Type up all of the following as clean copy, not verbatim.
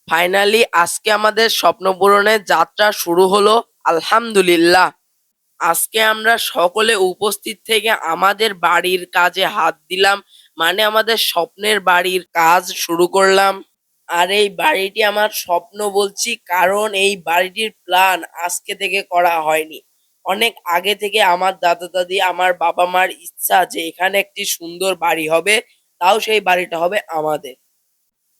Finally আজকে আমাদের স্বপ্ন পূরণের যাত্রা শুরু হলো। আলহামদুলিল্লাহ। আজকে আমরা সকলে উপস্থিত থেকে আমাদের বাড়ির কাজে হাত দিলাম, মানে আমাদের স্বপ্নের বাড়ির কাজ শুরু করলাম। আর এই বাড়িটি আমার স্বপ্ন বলছি কারণ এই বাড়িটির প্ল্যান আজকে থেকে করা হয়নি, অনেক আগে থেকে আমার দাদা দাদি আমার বাবা মার ইচ্ছা যে এখানে একটি সুন্দর বাড়ি হবে, তাও সেই বাড়িটা হবে আমাদের।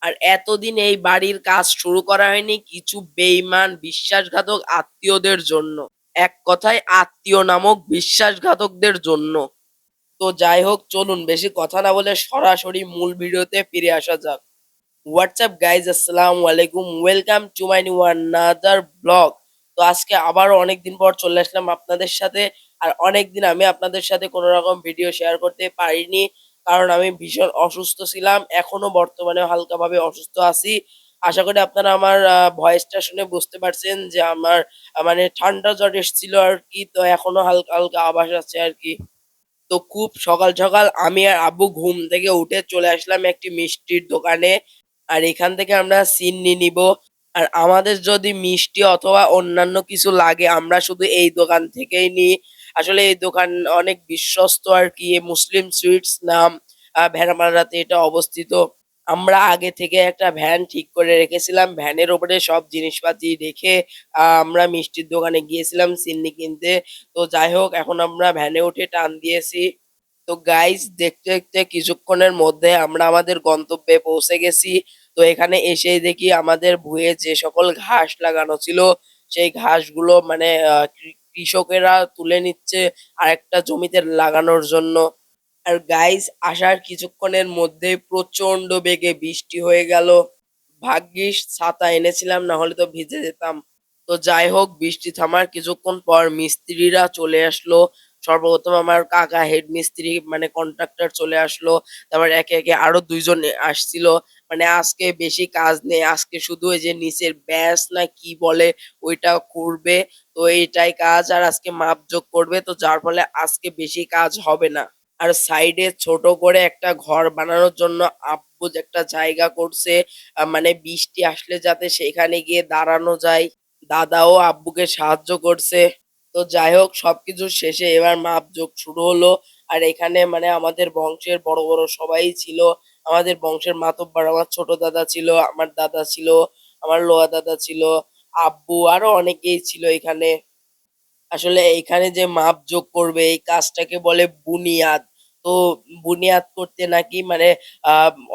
আর এতদিন এই বাড়ির কাজ শুরু করা হয়নি কিছু বেইমান বিশ্বাসঘাতক আত্মীয়দের জন্য। এক কথায় আত্মীয় নামক বিশ্বাসঘাতকদের জন্য। তো যাই হোক, চলুন বেশি কথা না বলে সরাসরি মূল ভিডিওতে ফিরে আসা যাক। হোয়াটসঅ্যাপ গাইজ, আসসালামু আলাইকুম, welcome to my new another blog. তো আজকে আবারও অনেকদিন পর চলে আসলাম আপনাদের সাথে। আর অনেকদিন আমি আপনাদের সাথে কোনো রকম ভিডিও শেয়ার করতে পারিনি, কারণ আমি ভীষণ অসুস্থ ছিলাম, এখনো বর্তমানে হালকাভাবে অসুস্থ আছি। আশা করি আপনারা আমার ভয়েসটা শুনে বুঝতে পারছেন যে আমার মানে ঠান্ডা জ্বর এসেছিল আর কি, তো এখনো হালকা হালকা আভাস আছে আর কি। তো খুব সকাল সকাল আমি আর আব্বু ঘুম থেকে উঠে চলে আসলাম একটি মিষ্টির দোকানে। আর এখান থেকে আমরা সিন্নি নিব। আর আমাদের যদি মিষ্টি অথবা অন্যান্য কিছু লাগে আমরা শুধু এই দোকান থেকেই নিই। আসলে এই দোকান অনেক বিশ্বস্ত আর কি, মুসলিম সুইটস নাম, ভেড়ামারাতে এটা অবস্থিত। আমরা আগে থেকে একটা ভ্যান ঠিক করে রেখেছিলাম, ভ্যানের ওপরে সব জিনিসপাতি রেখে আমরা মিষ্টির দোকানে গিয়েছিলাম সিন্নি কিনতে। তো যাই হোক, এখন আমরা ভ্যানে উঠে টান দিয়েছি। তো গাইস, দেখতে দেখতে কিছুক্ষণের মধ্যে আমরা আমাদের গন্তব্যে পৌঁছে গেছি। তো এখানে এসেই দেখি আমাদের ভুঁয়ে যে সকল ঘাস লাগানো ছিল সেই ঘাসগুলো মানে কৃষকেরা তুলে নিচ্ছে আরেকটা জমিতে লাগানোর জন্য। আর গাইস, আসার কিছুক্ষণের মধ্যে প্রচন্ড বেগে বৃষ্টি হয়ে গেল। ভাগ্যিস ছাতা এনেছিলাম, না হলে তো ভিজে যেতাম। তো যাই হোক, বৃষ্টি থামার কিছুক্ষণ পর মিস্ত্রিরা চলে আসলো। সর্বপ্রথম আমার কাকা হেড মিস্ত্রি মানে কন্ট্রাক্টর চলে আসলো। তারপর একে একে আরো দুইজন আসছিল। মানে আজকে বেশি কাজ নেই, আজকে শুধু এই যে নিচের ব্যাস না কি বলে ওইটা করবে। তো এইটাই কাজ, আর আজকে মাপজোক করবে, তো যার ফলে আজকে বেশি কাজ হবে না। আর সাইডে ছোট করে একটা ঘর বানানোর জন্য আব্বু যে একটা জায়গা করছে, মানে বৃষ্টি আসলে যাতে সেখানে গিয়ে দাঁড়ানো যায়। দাদাও আব্বুকে সাহায্য করছে। তো যাই হোক, সবকিছু শেষে এবার মাপজোক শুরু হলো। আর এখানে মানে আমাদের বংশের বড় বড় সবাই ছিল। আমাদের বংশের মাতব্বর আমার ছোট দাদা ছিল, আমার দাদা ছিল, আমার লোয়া দাদা ছিল, আব্বু আরো অনেকেই ছিল এখানে। আসলে এইখানে যে মাপজোক করবে এই কাজটাকে বলে বুনিয়াদ। তো বুনিয়াদ করতে নাকি মানে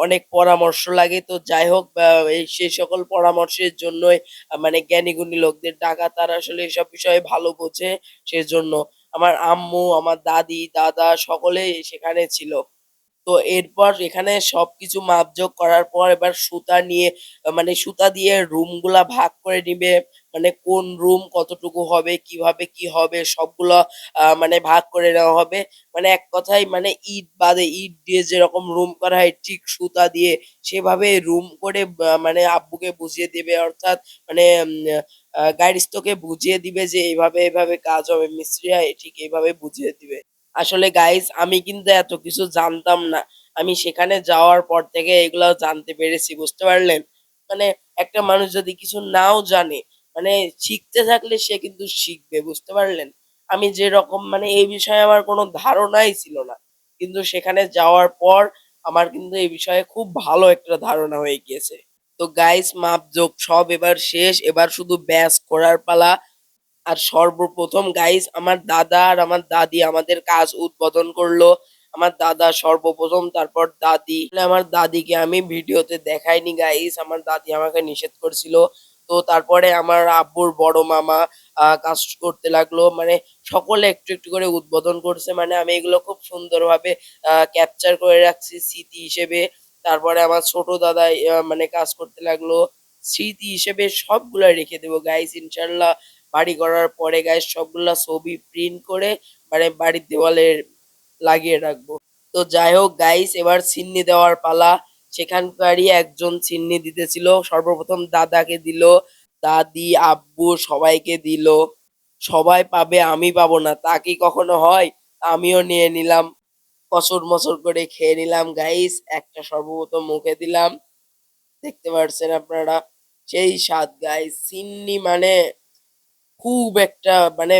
অনেক পরামর্শ লাগে। তো যাই হোক, এই সেই সকল পরামর্শের জন্যই মানে জ্ঞানী গুণী লোকদের ডাকা, তারা আসলে এসব বিষয়ে ভালো বোঝে। সেজন্য আমার আম্মু, আমার দাদি, দাদা সকলেই সেখানে ছিল। তো এরপর এখানে সবকিছু মাপজোক করার পর এবার সুতা নিয়ে মানে সুতা দিয়ে রুমগুলা ভাগ করে নিবে। মানে কোন রুম কতটুকু হবে, কিভাবে কি হবে সবগুলা মানে ভাগ করে নেওয়া হবে। মানে এক কথায় মানে ইট বাদে ইট দিয়ে যেরকম রুম করা হয় ঠিক সুতা দিয়ে সেভাবে রুম করে মানে আব্বুকে বুঝিয়ে দিবে, অর্থাৎ মানে গাইরিস্তকে বুঝিয়ে দিবে যে এইভাবে এইভাবে কাজ হবে, মিস্ত্রিরা ঠিক এইভাবে বুঝিয়ে দিবে। আসলে গাইস, আমি কিন্তু এত কিছু জানতাম না। আমি সেখানে যাওয়ার পর থেকে এগুলো জানতে পেরেছি, বুঝতে পারলেন? মানে একটা মানুষ যদি কিছু নাও জানে, মানে শিখতে থাকলে সে কিন্তু শিখবে, বুঝতে পারলেন? আমি যেরকম মানে এই বিষয়ে আমার কোনো ধারণাই ছিল না। কিন্তু সেখানে যাওয়ার পর আমার কিন্তু এই বিষয়ে খুব ভালো একটা ধারণা হয়ে গিয়েছে। তো গাইস, মাপজোক সব এবার শেষ, এবার শুধু ব্যাস করার পালা। আর সর্বপ্রথম গাইস আমার দাদা আর আমার দাদি আমাদের কাজ উদ্বোধন করলো। আমার দাদা সর্বপ্রথম, তারপর দাদি। আমার দাদিকে আমি ভিডিওতে দেখাইনি গাইস, আমার দাদি আমাকে নিষেধ করছিল। তো তারপরে আমার আব্বুর বড় মামা কাজ করতে লাগলো, মানে সকলে একটু একটু করে উদ্বোধন করছে। মানে আমি এগুলো খুব সুন্দরভাবে ক্যাপচার করে রাখছি স্মৃতি হিসেবে। তারপরে আমার ছোট দাদা মানে কাজ করতে লাগলো। স্মৃতি হিসেবে সবগুলা রেখে দেবো গাইস ইনশাল্লাহ। বাড়ি করার পরে গাইস সবগুলা ছবি প্রিন্ট করে মানে বাড়ির দেওয়ালে লাগিয়ে রাখবো। তো যাই হোক গাইস, এবার ছিন্নি দেওয়ার পালা। সেখানকারই একজন ছিন্নি দিতেছিল, সর্বপ্রথম দাদাকে দিল, দাদি, আব্বু সবাইকে দিল। সবাই পাবে আমি পাবো না তা কি কখনো হয়? আমিও নিয়ে নিলাম, কসর মসর করে খেয়ে নিলাম গাইস। একটা সর্বপ্রথম মুখে দিলাম, দেখতে পারছেন আপনারা। সেই স্বাদ গাইস, সিন্নি মানে খুব একটা মানে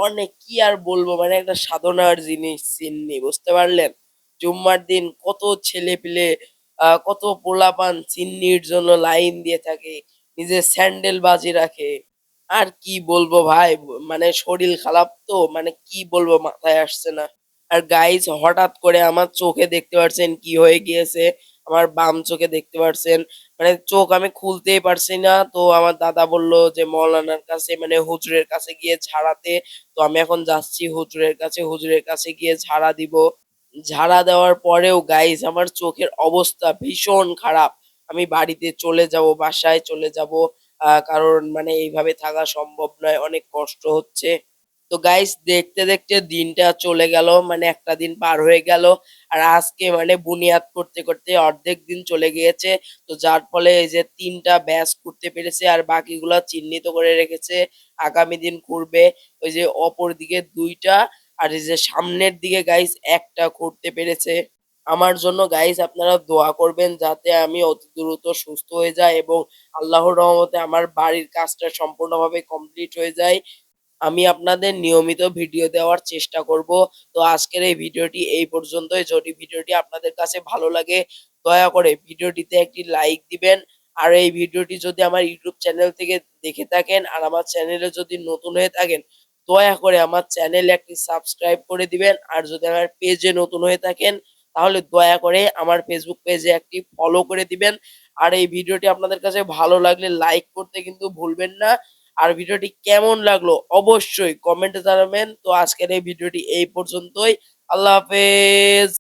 অনেক কি আর বলবো, মানে একটা সাধনার জিনিস সিন্নি, বুঝতে পারলেন? জুম্মার দিন কত ছেলে পিলে, কত পোলাপান সিন্নির জন্য লাইন দিয়ে থাকে, নিজের স্যান্ডেল বাজি রাখে। আর কি বলবো ভাই, মানে শরীর খারাপ তো, মানে কি বলবো মাথায় আসছে না। আর গাইস, হঠাৎ করে আমার চোখে দেখতে পারছেন কি হয়ে গিয়েছে, আমার বাম চোখে দেখতে পারছেন, মানে চোখ আমি খুলতেই পারছি না। তো আমার দাদা বলল যে মৌলানার কাছে, মানে হুজুরের কাছে গিয়ে ঝাড়াতে। তো আমি এখন যাচ্ছি হুজুরের কাছে, হুজুরের কাছে গিয়ে ঝাড়া দিব। ঝাড়া দেওয়ার পরেও গাইস আমার চোখের অবস্থা ভীষণ খারাপ। আমি বাড়িতে চলে যাব, বাসায় চলে যাব। কারণ মানে এইভাবে থাকা সম্ভব নয়, অনেক কষ্ট হচ্ছে। তো গাইস, দেখতে দেখতে দিনটা চলে গেল, মানে একটা দিন পার হয়ে গেল। আর আজকে মানে বুনিয়াদ করতে করতে অর্ধেক দিন চলে গিয়েছে। তো যার ফলে এই যে ৩টা ব্যাচ করতে পেরেছে, আর বাকিগুলা চিহ্নিত করে রেখেছে, আগামী দিন করবে। ওই যে অপর দিকে ২টা, আর এই যে সামনের দিকে গাইস একটা করতে পেরেছে। আমার জন্য গাইস আপনারা দোয়া করবেন যাতে আমি অতি দ্রুত সুস্থ হয়ে যাই এবং আল্লাহর রহমতে আমার বাড়ির কাজটা সম্পূর্ণভাবে কমপ্লিট হয়ে যায়। আমি আপনাদের নিয়মিত ভিডিও দেওয়ার চেষ্টা করব। তো আজকের এই ভিডিওটি এই পর্যন্তই। যদি ভিডিওটি আপনাদের কাছে ভালো লাগে, দয়া করে ভিডিওটিতে একটি লাইক দিবেন। আর এই ভিডিওটি যদি আমার ইউটিউব চ্যানেল থেকে দেখে থাকেন আর আমার চ্যানেলে যদি নতুন হয়ে থাকেন, দয়া করে আমার চ্যানেলে একটি সাবস্ক্রাইব করে দিবেন। আর যদি আমার পেজে নতুন হয়ে থাকেন, তাহলে দয়া করে আমার ফেসবুক পেজে একটি ফলো করে দিবেন। আর এই ভিডিওটি আপনাদের কাছে ভালো লাগলে লাইক করতে কিন্তু ভুলবেন না। আর ভিডিওটি কেমন লাগলো অবশ্যই কমেন্টে জানাবেন। তো আজকের এই ভিডিওটি এই পর্যন্তই। আল্লাহ হাফেজ।